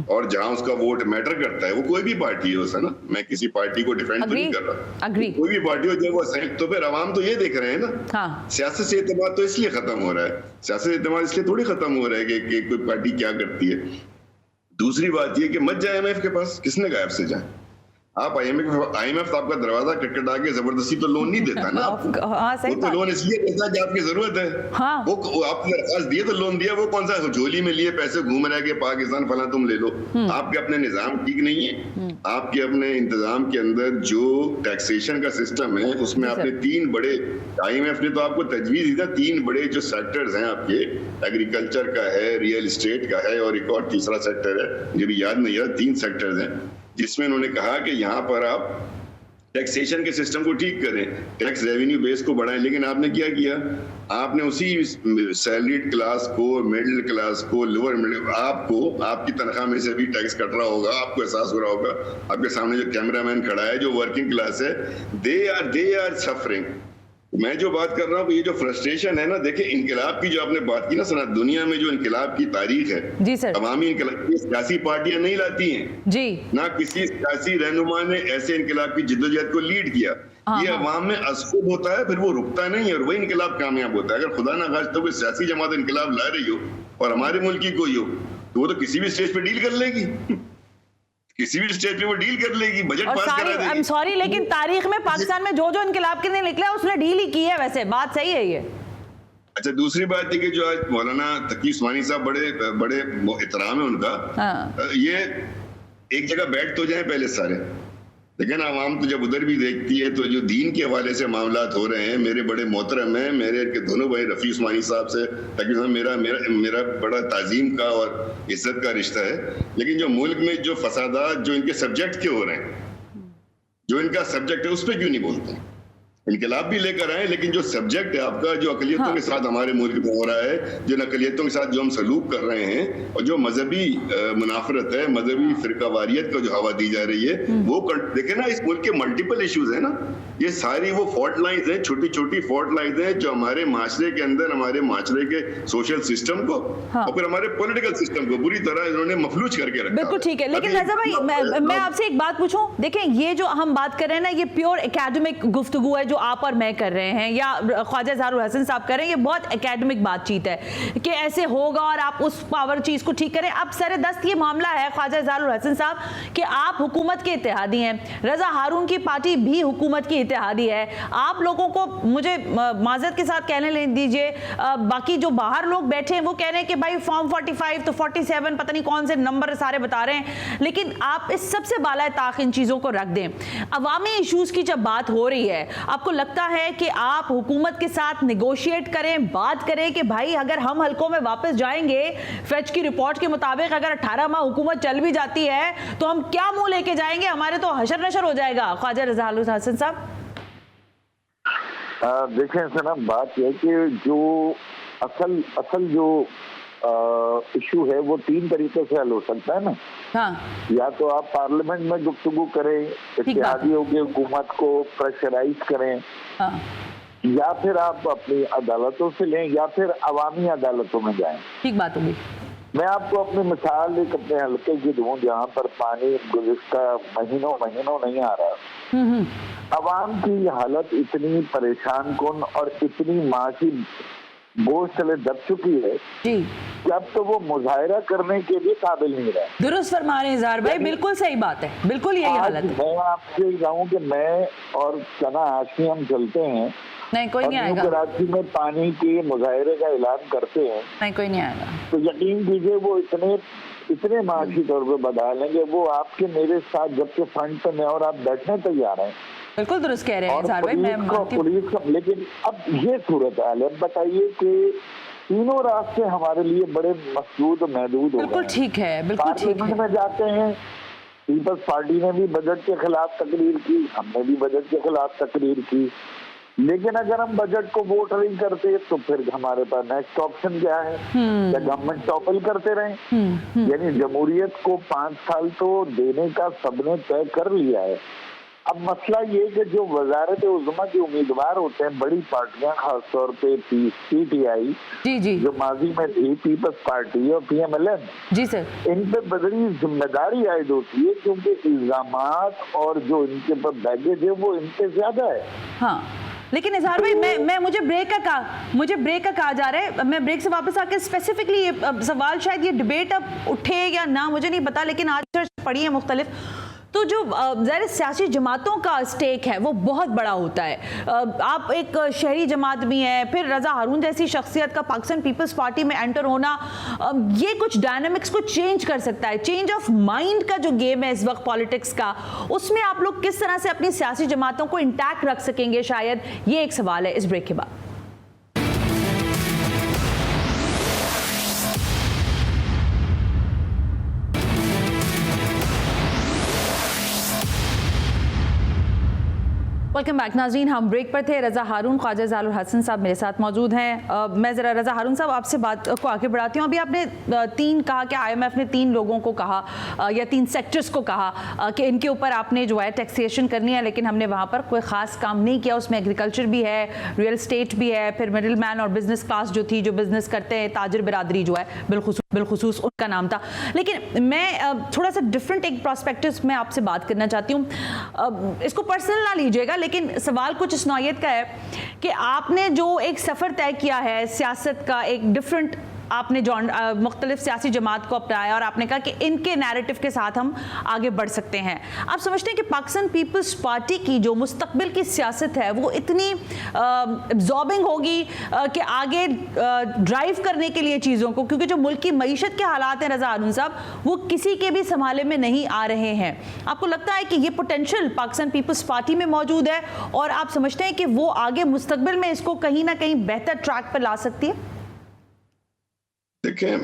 और जहां उसका वोट मैटर करता है, वो कोई भी पार्टी हो ना, मैं किसी पार्टी को डिफेंड तो नहीं कर रहा, कोई भी पार्टी हो जब वो तो फिर अवाम तो ये देख रहे हैं ना, हाँ। सियासत से एतमाद तो इसलिए खत्म हो रहा है, सियासत एतमाद इसलिए थोड़ी खत्म हो रहा है कि कोई पार्टी क्या करती है। दूसरी बात ये कि मत जाए IMF के पास, किसने कहा आपसे जाए? आप IMF आपका दरवाजा खटखटा के जबरदस्ती तो लोन नहीं देता ना। हाँ, सही वो तो लोन इसलिए देता है कि आपकी जरूरत है। हाँ। वो आपने दरखास्त दिए तो लोन दिया, वो कौन सा झोली में लिए पैसे घूम रहे के पाकिस्तान फला तुम ले लो। आपके अपने निजाम ठीक नहीं है, आपके अपने इंतजाम के अंदर जो टैक्सेशन का सिस्टम है उसमें आपने तीन बड़े, IMF ने तो आपको तजवीज दी था, तीन बड़े जो सेक्टर्स हैं आपके, एग्रीकल्चर का है, रियल एस्टेट का है और एक और तीसरा सेक्टर है मुझे भी याद नहीं है, 3 सेक्टर्स हैं जिसमें उन्होंने कहा कि यहाँ पर आप टैक्सेशन के सिस्टम को ठीक करें, टैक्स रेवेन्यू बेस को बढ़ाएं। लेकिन आपने क्या किया, आपने उसी सैलरीड क्लास को, मिडिल क्लास को, लोअर मिडिल, आपको आपकी तनख्वाह में से भी टैक्स कट रहा होगा, आपको एहसास हो रहा होगा। आपके सामने जो कैमरामैन खड़ा है जो वर्किंग क्लास है, दे आर सफरिंग। मैं जो बात कर रहा हूँ ये जो फ्रस्ट्रेशन है ना, देखिए इनकलाब की जो आपने बात की ना सना, दुनिया में जो इनकलाब की तारीख है जी सर, अवामी इनकलाब सियासी पार्टियां नहीं लाती हैं जी, ना किसी सियासी रहनुमा ने ऐसे इनकलाब की जिद्दोजहद को लीड किया। ये अवाम में असुब होता है, फिर वो रुकता नहीं है और वही इनकलाब कामयाब होता है। अगर खुदा ना खास्ता कोई सियासी जमात इनकलाब ला रही हो और हमारे मुल्क की कोई हो तो वो तो किसी भी स्टेज पे डील कर लेगी, किसी भी स्टेज पे वो डील कर लेगी, बजट पास करा देगी। आई एम सॉरी, लेकिन तारीख में पाकिस्तान में जो इनकलाब के लिए निकला उसने डील ही की है, वैसे बात सही है ये। अच्छा, दूसरी बात है कि जो आज मौलाना तकी उस्मानी साहब बड़े एहतराम है उनका, हाँ। ये एक जगह बैठ तो जाए पहले सारे, लेकिन आवाम तो जब उधर भी देखती है तो जो दीन के हवाले से मामलात हो रहे हैं, मेरे बड़े मोहतरम हैं, मेरे के दोनों भाई रफ़ी उस्मानी साहब से ताकि मेरा बड़ा ताजीम का और इज्जत का रिश्ता है, लेकिन जो मुल्क में जो फसादात जो इनके सब्जेक्ट के हो रहे हैं, जो इनका सब्जेक्ट है उस पर क्यों नहीं बोलते? इनकलाब भी लेकर आए, लेकिन जो सब्जेक्ट है आपका, जो अकलियतों हाँ। के साथ हमारे मुल्क में हो रहा है, जो अकलियतों के साथ जो हम सलूक कर रहे हैं और जो मजहबी मुनाफरत है, मजहबी फिरकावारियत का जो हवा दी जा रही है, वो देखे ना, इस मुल्क के मल्टीपल इश्यूज है ना, ये सारी वो फॉल्ट लाइंस हैं, छोटी छोटी फॉल्ट लाइंस हैं जो हमारे माशरे के अंदर, हमारे माशरे के सोशल सिस्टम को हाँ। और फिर हमारे पॉलिटिकल सिस्टम को बुरी तरह इन्होंने मफलूज करके रखा। बिल्कुल ठीक है, लेकिन रजा भाई मैं आपसे एक बात पूछूं, देखें ये जो हम बात कर रहे हैं ना, ये प्योर एकेडमिक गुफ्तगू है जो आप और मैं कर रहे हैं या ख्वाजा इजहारुल हसन साहब कर रहे हैं, ये बहुत एकेडमिक बातचीत है कि ऐसे होगा और आप उस पावर चीज को ठीक करें। अब सरे दस्त ये मामला है ख्वाजा इजहारुल हसन साहब कि आप हुकूमत के इत्तेहादी हैं, रजा हारून की पार्टी भी हुकूमत की इत्तेहादी है। आप लोगों को, मुझे माजरत के साथ कहने ले दीजिए, बाकी जो बाहर लोग बैठे हैं वो कह रहे हैं कि भाई फॉर्म 45 तो 47 पता नहीं कौन से नंबर सारे बता रहे हैं, लेकिन आप इस सबसे बाला ताक इन चीजों को रख दें। अवामी इश्यूज की जब बात हो रही है, आपको लगता है कि आप हुकूमत के साथ निगोशिएट करें, बात करें कि भाई अगर हम हलकों में वापस जाएंगे, फेच की रिपोर्ट के मुताबिक अगर 18 माह हुकूमत चल भी जाती है तो हम क्या मुंह लेके जाएंगे, हमारे तो हशर नशर हो जाएगा। ख्वाजा इजहारुल हसन साहब देखें सना, बात यह कि जो असल जो इशू है वो 3 तरीके से हल हो सकता है ना। हाँ। या तो आप पार्लियामेंट में गुफ्तगू करें, इत्तेहादियों की हुकूमत को प्रेशराइज करें, हाँ। या फिर आप अपनी अदालतों से लें, या फिर अवामी अदालतों में जाएं। ठीक बात होगी। मैं आपको अपनी मिसाल एक अपने हल्के की दूं जहाँ पर पानी गुज़िश्ता महीनों नहीं आ रहा। अवाम की हालत इतनी परेशान कुन और इतनी माशी बोझ तले दब चुकी है जी कि अब तो वो मुजाहिरा करने के लिए काबिल नहीं रहे। दुरुस्त फरमा रहे हैं इजहार भाई, बिल्कुल सही बात है, बिल्कुल यही हालत है। मैं आपसे कहूँ कि मैं और सना आशमी हम चलते हैं, नहीं कोई नहीं आएगा, कराची में पानी के मुजाहिरे का ऐलान करते हैं, नहीं कोई नहीं आएगा, तो यकीन कीजिए वो इतने माशी तौर पर बता लेंगे। वो आपके मेरे साथ जबकि फ्रंट पे मैं और आप बैठने तैयार हैं। बिल्कुल दुरुस्त कह रहे हैं इजहार भाई, मैं मानती हूं। पुलिस का, लेकिन अब ये सूरत हाल है, बताइए कि तीनों रास्ते हमारे लिए बड़े मसदूद और महदूद हो गए। बिल्कुल ठीक है, बिल्कुल ठीक है। पार्लियामेंट में जाते हैं, पीपल्स पार्टी ने भी बजट के खिलाफ तकरीर की, हमने भी बजट के खिलाफ तकरीर की, लेकिन अगर हम बजट को वोट नहीं करते तो फिर हमारे पास नेक्स्ट ऑप्शन क्या है, क्या गवर्नमेंट टॉपल करते रहे। यानी जमहूरियत को 5 साल तो देने का सबने तय कर लिया है। अब मसला ये कि जो वजारत उज़्मा के उम्मीदवार होते हैं, बड़ी पार्टियां, खासतौर पे PTI जी जो माजी में थी, पीपल्स पार्टी और PMLN जी सर, इन पे बड़ी जिम्मेदारी आयद होती है क्योंकि इल्जामात और जो इनके पर बैगेज है वो इनसे ज्यादा है। हाँ, लेकिन इजहार भाई मैं मुझे ब्रेक का कहा जा रहा है। मैं ब्रेक से वापस आकर स्पेसिफिकली ये सवाल, शायद ये डिबेट अब उठे या ना मुझे नहीं पता, लेकिन आज पढ़ी है मुख्तलिफ, तो जो ज़ाहिर सियासी जमातों का स्टेक है वो बहुत बड़ा होता है। आप एक शहरी जमात भी हैं, फिर रजा हारून जैसी शख्सियत का पाकिस्तान पीपल्स पार्टी में एंटर होना, ये कुछ डायनामिक्स को चेंज कर सकता है। चेंज ऑफ माइंड का जो गेम है इस वक्त पॉलिटिक्स का, उसमें आप लोग किस तरह से अपनी सियासी जमातों को इंटैक्ट रख सकेंगे, शायद ये एक सवाल है इस ब्रेक के बाद। वेलकम बैक नाज़रीन, हम ब्रेक पर थे। रजा हारून, ख्वाजा इजहारुल हसन साहब मेरे साथ मौजूद हैं। मैं ज़रा रजा हारून साहब आपसे बात को आगे बढ़ाती हूँ। अभी आपने 3 कहा कि IMF ने 3 लोगों को कहा या 3 सेक्टर्स को कहा कि इनके ऊपर आपने जो है टैक्सेशन करनी है, लेकिन हमने वहाँ पर कोई ख़ास काम नहीं किया। उसमें एग्रीकल्चर भी है, रियल स्टेट भी है, फिर मिडिल मैन और बिजनेस क्लास जो थी, जो बिजनेस करते हैं, ताजिर बिरादरी जो है बिलखुसूस उनका नाम था। लेकिन मैं थोड़ा सा डिफरेंट एक प्रोस्पेक्टिव में आपसे बात करना चाहती हूँ। इसको पर्सनल ना लीजिएगा, लेकिन सवाल कुछ इस नौयत का है कि आपने जो एक सफ़र तय किया है सियासत का, एक डिफरेंट आपने मुख्तलिफ सियासी जमात को अपनाया और आपने कहा कि इनके नैरेटिव के साथ हम आगे बढ़ सकते हैं। आप समझते हैं कि पाकिस्तान पीपल्स पार्टी की जो मुस्तकबिल की सियासत है वो इतनी एब्जॉर्बिंग होगी कि आगे ड्राइव करने के लिए चीज़ों को, क्योंकि जो मुल्क की मईशत के हालात हैं रजा हारून साहब, वो किसी के भी संभाले में नहीं आ रहे हैं। आपको लगता है कि ये पोटेंशियल पाकिस्तान पीपल्स पार्टी में मौजूद है और आप समझते हैं कि वो आगे मुस्तकबिल में इसको कहीं ना कहीं बेहतर ट्रैक पर ला सकती है? देखें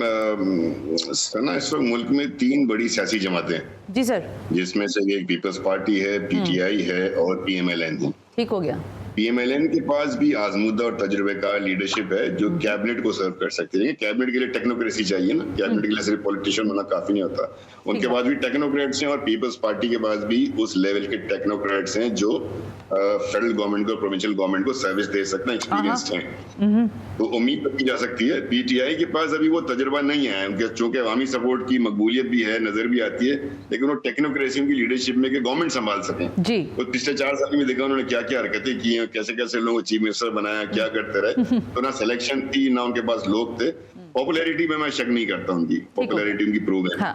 सना, इस वक्त मुल्क में 3 बड़ी सियासी जमातें हैं जी सर, जिसमें से एक पीपल्स पार्टी है, PTI है और PMLN है। ठीक हो गया। PMLN के पास भी आजमूदा और तजुर्बेकार लीडरशिप है जो कैबिनेट को सर्व कर सकती है। कैबिनेट के लिए टेक्नोक्रेसी चाहिए ना, कैबिनेट के लिए सिर्फ पॉलिटिशियन होना काफी नहीं होता। उनके पास भी टेक्नोक्रेट्स हैं और पीपल्स पार्टी के पास भी उस लेवल के टेक्नोक्रेट्स हैं जो फेडरल गवर्नमेंट को, प्रोविंशियल गवर्नमेंट को सर्विस दे सकते हैं, एक्सपीरियंस्ड हैं। तो उम्मीद की जा सकती है। PTI के पास अभी वो तजुर्बा नहीं है, उनके चूंकि अवामी सपोर्ट की मकबूलियत भी है, नजर भी आती है, लेकिन वो टेक्नोक्रेसी की लीडरशिप में गवर्नमेंट संभाल सकें जी। तो पिछले 4 साल में देखा उन्होंने क्या क्या हरकतें की हैं, हैं, कैसे कैसे लोगों को चीफ मिनिस्टर बनाया, क्या करते रहे। तो ना सिलेक्शन थी ना उनके पास लोग थे। पॉपुलैरिटी में मैं शक नहीं करता, उनकी पॉपुलैरिटी उनकी प्रूव है।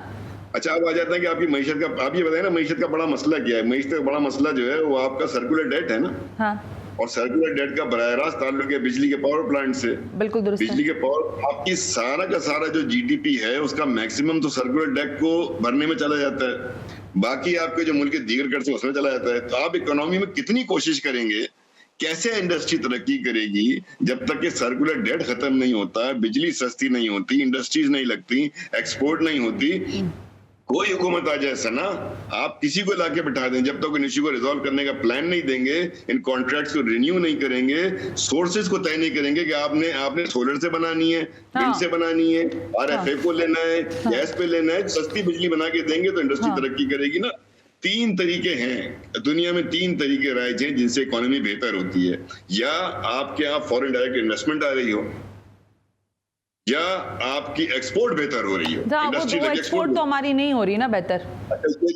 अच्छा, अब आ जाता है कि आपकी मईशत का, आप ये बताए ना मईशत का बड़ा मसला क्या है। मईशत का बड़ा मसला जो है वो आपका सर्कुलर डेट है ना। और सर्कुलर डेट का बराह रास्त ताल्लुक है बिजली के पावर प्लांट से। बिल्कुल दुरुस्त। बिजली के पावर, आपकी सारा का सारा जो जीडीपी है उसका मैक्सिमम तो सर्कुलर डेट को भरने में चला जाता है, बाकी आपके जो मुल्क के दीगर खर्च उसमें चला जाता है। तो आप इकोनॉमी में कितनी कोशिश करेंगे, कैसे इंडस्ट्री तरक्की करेगी जब तक कि सर्कुलर डेट खत्म नहीं होता, बिजली सस्ती नहीं होती, इंडस्ट्रीज नहीं लगती, एक्सपोर्ट नहीं होती। कोई हुकूमत आ जाए सना, आप किसी को लाके बिठा दें, जब तक इन इश्यू को रिजॉल्व करने का प्लान नहीं देंगे, इन कॉन्ट्रैक्ट्स को रिन्यू नहीं करेंगे, सोर्सेज को तय नहीं करेंगे कि आपने सोलर से बनानी है, विंड से बनानी है, आरएफए को लेना है, गैस पे लेना है, सस्ती बिजली बना के देंगे तो इंडस्ट्री तरक्की करेगी ना। 3 तरीके हैं दुनिया में, 3 तरीके राइज हैं जिनसे इकोनॉमी बेहतर होती है। या आपके यहाँ फॉरेन डायरेक्ट इन्वेस्टमेंट आ रही हो, या आपकी एक्सपोर्ट बेहतर हो रही हो। इंडस्ट्री एक्सपोर्ट तो हमारी नहीं हो रही ना बेहतर,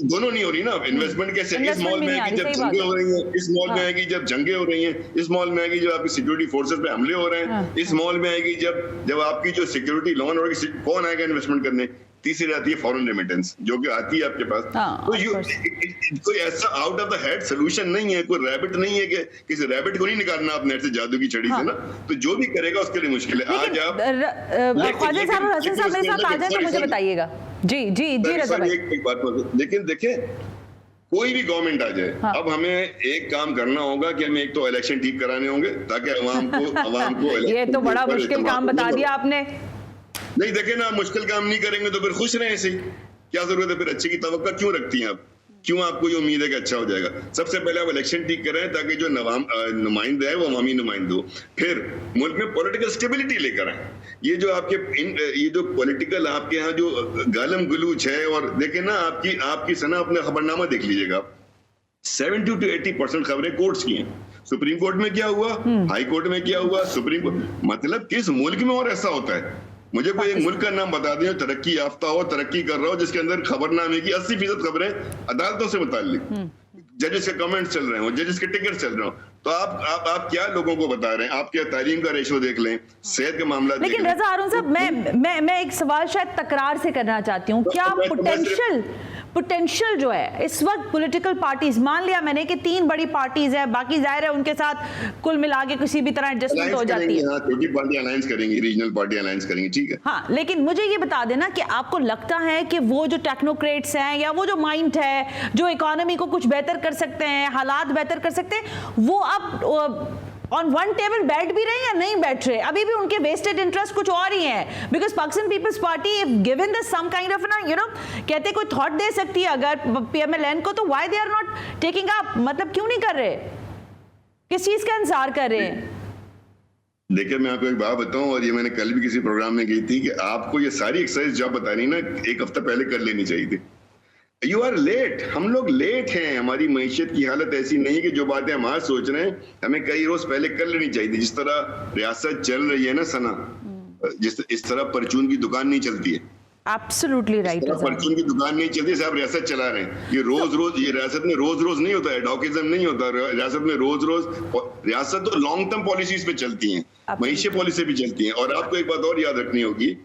दोनों नहीं हो रही ना। इन्वेस्टमेंट कैसे, इस मॉल में आएगी जब जंगे हो रही हैं, इस मॉल में आएगी जब जंगे हो रही हैं, इस मॉल में आएगी जब आपकी सिक्योरिटी फोर्सेस पे हमले हो रहे हैं, इस मॉल में आएगी जब आपकी जो सिक्योरिटी लॉन और कौन आएगा इन्वेस्टमेंट करने। तीसरी आती है फॉरेन रेमिटेंस जो कि आती है आपके पास। तो कोई ऐसा out of the head solution नहीं है, कोई रैबिट नहीं है कि किसी रैबिट को नहीं निकालना आप नेट से जादू की छड़ी से ना। तो जो भी करेगा उसके लिए मुश्किल है। आज आप ख्वाजा साहब, हसन साहब मेरे साथ आ जाए तो मुझे बताइएगा। जी जी जी रजा भाई, एक बात, लेकिन देखें कोई भी गवर्नमेंट आ जाए, अब हमें एक काम करना होगा कि हमें एक तो इलेक्शन ठीक कराने होंगे ताकि अवाम को ये तो बड़ा मुश्किल काम बता दिया आपने। नहीं देखे ना, मुश्किल काम नहीं करेंगे तो फिर खुश रहे ऐसे ही, क्या जरूरत है फिर अच्छे की तवक्का क्यों रखती हैं आप? क्यों आपको ये उम्मीद है कि अच्छा हो जाएगा? सबसे पहले आप इलेक्शन ठीक करें ताकि जो नुमाइंदा है वो अवामी नुमाइंदा हो। फिर मुल्क में पॉलिटिकल स्टेबिलिटी लेकर आए। ये जो आपके ये जो पॉलिटिकल आपके यहाँ जो गालम गलूच है, और देखें ना आपकी सना अपना खबरनामा देख लीजिएगा, 70 to 80% खबरें कोर्ट्स की हैं। सुप्रीम कोर्ट में क्या हुआ, हाई कोर्ट में क्या हुआ, सुप्रीम कोर्ट, मतलब किस मुल्क में और ऐसा होता है? मुझे कोई एक मुल्क का नाम बता दें तरक्की याफ्ता हो, तरक्की कर रहा हो, जिसके अंदर खबरनामे की 80% खबरें अदालतों से मुताल्लिक, जजेस के कमेंट्स चल रहे हो, जजेस के टिकट चल रहे हो। तो आप क्या लोगों को बता रहे हैं? आप क्या तालीम का रेशो देख लें, सेहत का मामला देख लें। लेकिन रजा हारून साहब, मैं एक सवाल शायद तकरार से करना चाहती हूँ। क्या पोटेंशियल जो है इस वक्त पॉलिटिकल पार्टीज, मान लिया मैंने कि 3 बड़ी पार्टीज है, बाकी जाहिर है उनके साथ कुल मिला के किसी भी तरह एडजस्टमेंट हो जाती है। छोटी पार्टी अलायंस करेंगी, रीजनल पार्टी अलायंस करेंगी, ठीक है। हाँ, लेकिन मुझे ये बता देना कि आपको लगता है कि वो जो टेक्नोक्रेट्स हैं या वो जो माइंड है जो इकोनॉमी को कुछ बेहतर कर सकते हैं, हालात बेहतर कर सकते हैं, वो अब ऑन वन टेबल बैठ भी रहे या नहीं बैठ रहे? अभी भी उनके वेस्टेड इंटरेस्ट कुछ और ही है। Because Pakistan Peoples Party if given this some kind of कहते कोई थॉट दे सकती है अगर पीएमएलएन को, तो why they are not taking up? मतलब क्यों नहीं कर रहे? किस चीज का इंतजार कर रहे हैं? देखिए मैं आपको एक बात बताऊं, और ये मैंने कल भी किसी प्रोग्राम में कही थी कि आपको ये सारी एक्सरसाइज जो आप बता रही ना 1 हफ्ता पहले कर लेनी चाहिए थी। यू आर लेट, हम लोग लेट हैं। हमारी मईशत की हालत ऐसी नहीं कि जो बातें हम आज सोच रहे हैं हमें कई रोज पहले कर लेनी चाहिए थी। जिस तरह रियासत चल रही है ना सना, इस तरह परचून की दुकान नहीं चलती है। Absolutely right. परचून की दुकान नहीं चलती, साहब रियासत चला रहे हैं। ये रोज ये रियासत में रोज नहीं होता है, डॉकिज्म नहीं होता रियासत में रोज। रियासत तो लॉन्ग टर्म पॉलिसीज पे चलती है, मईशत पॉलिसी भी चलती है। और आपको एक बात और याद रखनी होगी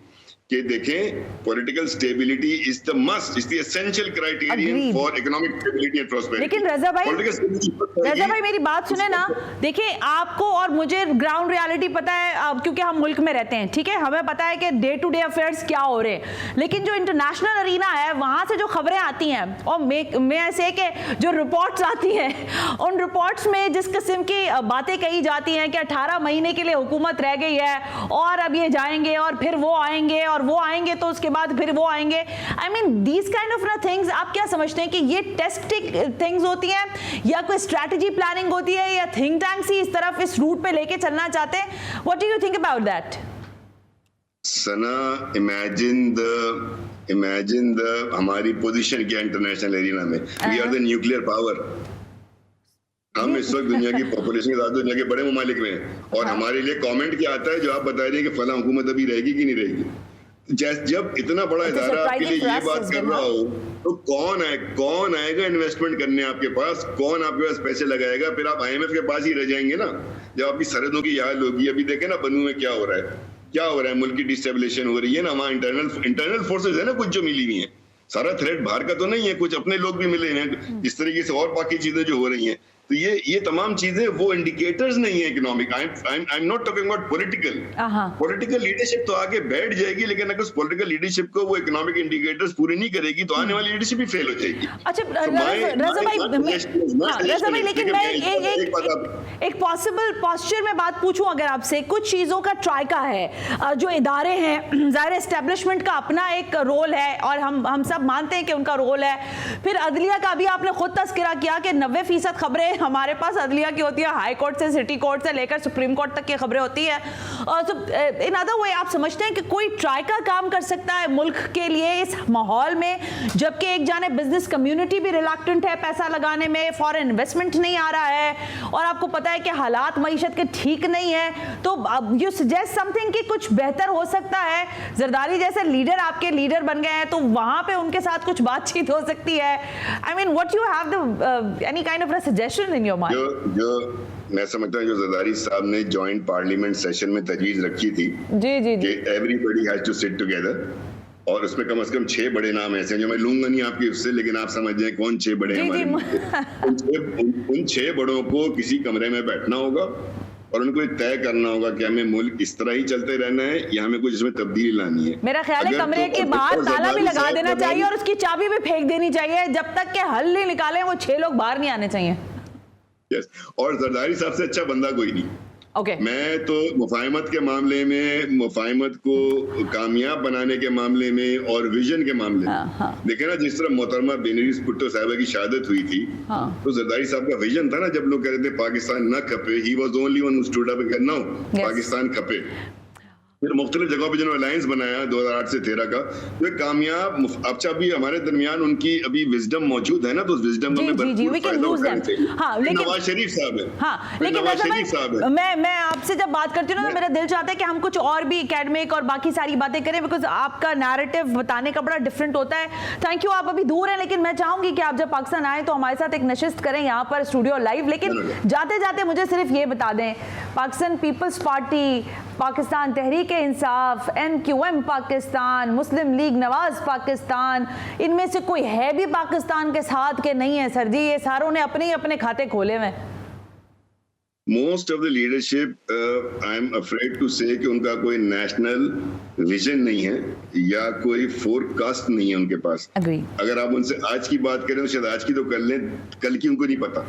कि देखें, political stability is the must, is the essential criterion for economic stability and prosperity. लेकिन रजा भाई मेरी बात सुने ना, देखिए आपको और मुझे ग्राउंड रियलिटी पता है क्योंकि हम मुल्क में रहते हैं, ठीक है, हमें पता है कि डे टू डे अफेयर्स क्या हो रहे हैं। लेकिन जो इंटरनेशनल अरीना है वहां से जो खबरें आती हैं, और मैं ऐसे कि जो रिपोर्ट्स आती हैं, उन रिपोर्ट्स में जिस किस्म की बातें कही जाती हैं कि 18 महीने के लिए हुकूमत रह गई है और अब ये जाएंगे और फिर वो आएंगे और वो आएंगे तो उसके बाद फिर वो आएंगे। I mean these kind of things, आप क्या समझते हैं कि ये टेस्टिंग थिंग्स होती हैं या कोई स्ट्रैटेजी प्लानिंग होती है, या थिंक टैंक्स ही इस तरफ इस रूट पे लेके चलना चाहते हैं? What do you think about that? Sana, imagine the हमारी पोजीशन क्या इंटरनेशनल एरिना में। We are the nuclear power. हम इस वक्त दुनिया की पॉपुलेशन के साथ दुनिया के बड़े ममालिक में हैं, और हमारे लिए कमेंट क्या आता है जो आप बता रहे हैं कि फला हुकूमत अभी रहेगी कि नहीं रहेगी। जब इतना बड़ा इदारा आपके लिए ये बात कर रहा हो तो कौन आएगा इन्वेस्टमेंट करने आपके पास, कौन आपके पास पैसे लगाएगा? फिर आप IMF के पास ही रह जाएंगे ना, जब आपकी सरहदों की हाल होगी। अभी देखे ना बनू में क्या हो रहा है, मुल्क की डिस्टेबलेशन हो रही है ना, वहाँ इंटरनल फोर्सेज है ना कुछ जो मिली हुई है। सारा थ्रेट बाहर का तो नहीं है, कुछ अपने लोग भी मिले हैं इस तरीके से, और बाकी चीजें जो हो रही हैं। तो ये तमाम चीजें वो इंडिकेटर्स नहीं है economic. I am not talking about political leadership तो आगे बैठ जाएगी, लेकिन अगर उस पॉलिटिकल लीडरशिप को वो इकोनॉमिक इंडिकेटर्स पूरे नहीं करेगी तो आने वाली लीडरशिप भी फेल हो जाएगी। अच्छा रज़ा भाई, लेकिन मैं एक पॉसिबल पॉस्चर में बात पूछूं अगर आपसे, कुछ चीजों का ट्राइका है, जो इदारे हैं, ज़ाहिर एस्टेब्लिशमेंट का अपना एक रोल है और हम सब मानते हैं कि उनका रोल है। फिर अदलिया का भी आपने खुद तस्करा किया कि 90% खबरें हमारे पास अदलिया की होती है, हाई कोर्ट से, सिटी कोर्ट से लेकर सुप्रीम कोर्ट तक की खबरें होती है। तो इन अदर वे आप समझते हैं कि कोई ट्राइका काम कर सकता है मुल्क के लिए इस माहौल में, जबकि एक जाने बिजनेस कम्युनिटी भी रिलक्टेंट है पैसा लगाने में, फॉरेन इन्वेस्टमेंट नहीं आ रहा है और आपको पता है कि हालात मईशत के ठीक नहीं है, तो यू सजेस्ट समथिंग कि कुछ बेहतर हो सकता है? जरदारी जैसे लीडर आपके लीडर बन गए हैं, तो वहां पे उनके साथ कुछ बातचीत हो सकती है। I mean what you have the any kind of suggestion in your mind? जो मैं समझता हूँ जो जरदारी साहब ने जॉइंट पार्लियामेंट सेशन में तजवीज रखी थी जी कि everybody has to sit together, और उसमें कम से कम 6 बड़े नाम ऐसे हैं जो मैं लूंगा नहीं आपकी उससे, लेकिन आप समझ जाए कौन 6 बड़े हैं हमारे। उन 6 बड़ों को किसी कमरे में बैठना होगा और उनको तय करना होगा कि हमें मुल्क इस तरह ही चलते रहना है या हमें कुछ इसमें तब्दीली लानी है। मेरा ख्याल है कमरे के बाहर ताला भी लगा देना चाहिए और उसकी चाबी भी फेंक देनी चाहिए, जब तक के हल नहीं निकाले वो 6 लोग बाहर नहीं आने चाहिए। यस, और जरदारी साहब से अच्छा बंदा कोई नहीं। मैं तो मुफाहिमत के मामले में, मुफाहिमत को कामयाब बनाने के मामले में और विजन के मामले में देखे ना, जिस तरह मोहतरमा बेनजीर भुट्टो साहिबा की शहादत हुई थी, तो जरदारी साहब का विजन था ना, जब लोग कह रहे थे पाकिस्तान न खपे, he was only one who stood up and no Pakistan खपे। फिर मुख्तलिफ जगहों पे जिन्होंने अलायंस बनाया 2008 से 13 का, तो एक कामयाब, अच्छा भी हमारे दरमियान उनकी अभी विजडम मौजूद है ना, तो उस विजडम में नवाज शरीफ साहब है। मैं आपसे जब बात करती हूँ ना, मेरा दिल चाहता है कि हम कुछ और भी एकेडमिक और बाकी सारी बातें करें, बिकॉज आपका नैरेटिव बताने का बड़ा डिफरेंट होता है। थैंक यू, आप अभी दूर हैं, लेकिन मैं चाहूंगी कि आप जब पाकिस्तान आए तो हमारे साथ एक नशिस्त करें यहाँ पर स्टूडियो लाइव। लेकिन जाते जाते मुझे सिर्फ ये बता दें, पाकिस्तान पीपल्स पार्टी, पाकिस्तान तहरीक इंसाफ, MQM पाकिस्तान, मुस्लिम लीग नवाज पाकिस्तान, इनमें से कोई है भी पाकिस्तान के साथ के नहीं है सर जी? ये सारों ने अपने ही अपने खाते खोले हुए। Most of the leadership I am afraid to say कि उनका कोई नेशनल विजन नहीं है या कोई फोरकास्ट नहीं है उनके पास। अगर आप उनसे आज की बात करें तो शायद आज की तो कर लें, कल की उनको नहीं पता।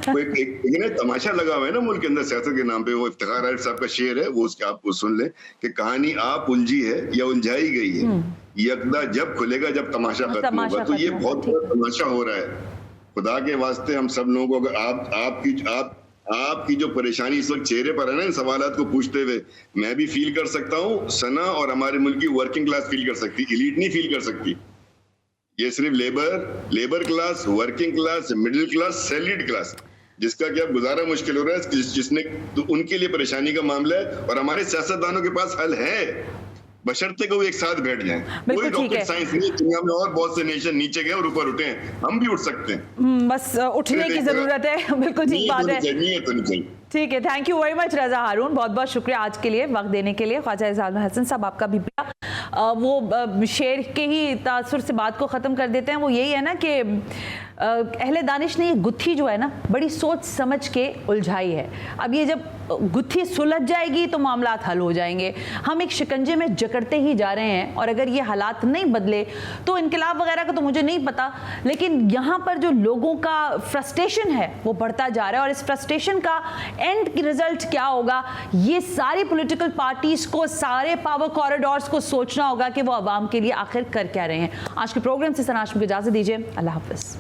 वो एक तमाशा लगा हुआ है ना मुल्क के अंदर सियासत के नाम पे। वो इफ्तिखार आरिफ साहब का शेर है, वो उसके आप सुन लें कि कहानी आप उलझी है या उलझाई गई है, यकदा जब खुलेगा जब तमाशा खत्म होगा। तो ये बहुत बड़ा तमाशा हो रहा है। खुदा के वास्ते हम सब लोगों को, अगर आपकी जो परेशानी इस वक्त चेहरे पर है ना, इन सवालात को पूछते हुए, मैं भी फील कर सकता हूँ, सना और हमारे मुल्क की वर्किंग क्लास फील कर सकती, एलीट नहीं फील कर सकती। ये सिर्फ labour class, working class, middle class, salaried class, जिसका क्या गुजारा मुश्किल हो रहा है, जिसने तो उनके लिए परेशानी का मामला है। और हमारे सियासतदानों के पास हल है, बशर्ते को एक साथ बैठ जाएं। कोई रॉकेट साइंस नहीं, दुनिया में और बहुत से नेशन नीचे गए और ऊपर उठे हैं, हम भी उठ सकते हैं, बस उठने की जरूरत है। बिल्कुल ठीक बात है। ठीक है, थैंक यू वेरी मच रज़ा हारून, बहुत बहुत शुक्रिया आज के लिए, वक्त देने के लिए। ख्वाजा इज़ाल हसन साहब, आपका भी वो शेर के ही तासुर से बात को ख़त्म कर देते हैं। वो यही है ना कि अहले दानिश ने ये गुत्थी जो है ना बड़ी सोच समझ के उलझाई है। अब ये जब गुत्थी सुलझ जाएगी तो मामलात हल हो जाएंगे। हम एक शिकंजे में जकड़ते ही जा रहे हैं और अगर ये हालात नहीं बदले तो इनकलाब वगैरह का तो मुझे नहीं पता, लेकिन यहाँ पर जो लोगों का फ्रस्ट्रेशन है वो बढ़ता जा रहा है और इस फ्रस्ट्रेशन का एंड रिजल्ट क्या होगा, ये सारी पॉलिटिकल पार्टीज को, सारे पावर कॉरिडोर्स को सोचना होगा कि वो आवाम के लिए आखिर कर क्या रहे हैं। आज के प्रोग्राम से सना हाशमी को इजाजत दीजिए। अल्लाह हाफिज।